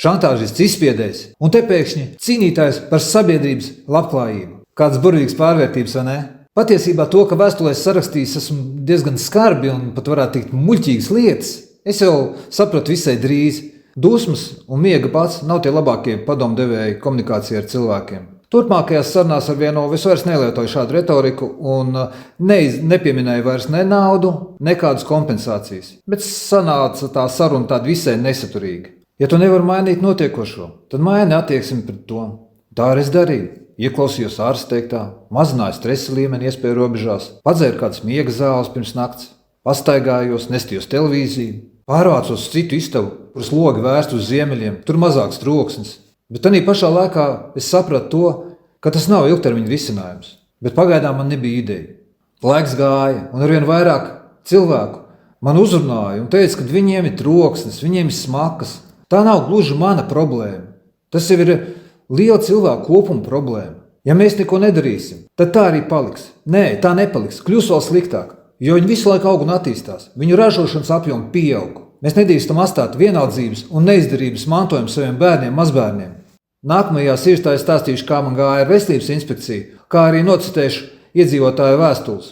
šantāžists izspiedējs un te pēkšņi cīnītājs par sabiedrības labklājību. Kādas burvīgas pārvērtības, vai ne? Patiesībā to, ka vēstulēs sarakstījis esmu diezgan skarbi un pat varētu teikt muļķīgas lietas, es jau sapratu visai drīz. Dusmas un miega pats nav tie labākie padomdevēji komunikācijai ar cilvēkiem. Turpmākajās sarunās ar vienu es vairs nelietoju šādu retoriku un nepieminēju vairs ne naudu, nekādas kompensācijas, bet sanāca tā saruna tāda visai nesaturīga. Ja tu nevari mainīt notiekošo, tad maini attieksmi pret to. Tā arī es darīju. Ieklausījos ārsteiktā, mazināju stresa līmeni iespēju robežās, padzēru kādas miega zāles pirms nakts, pastaigājos, nestījos televīziju, pārvācos uz citu istabu, kuras logi vērst uz ziemeļiem, tur mazāks troksnis. Bet tanī pašā laikā es sapratu to, ka tas nav ilgtermiņa risinājums, bet pagaidām man nebija ideja. Laiks gāja, un arvien vairāk cilvēku man uzrunāja un teica, ka viņiem ir troksnis, viņiem ir smakas. Tā nav gluži mana problēma. Tas jau ir liela cilvēku kopuma problēma. Ja mēs neko nedarīsim, tad tā arī paliks. Nē, tā nepaliks, kļūs vēl sliktāk, jo viņi visu laiku aug un attīstās. Viņu ražošanas apjomi pieaug. Mēs nedrīkstam atstāt vienaldzības un neizdarības mantojumu saviem bērniem, mazbērniem. Nākamajā sirstāju stāstīšu, kā man gāja ar veselības inspekciju, kā arī nocitēšu iedzīvotāju vēstules.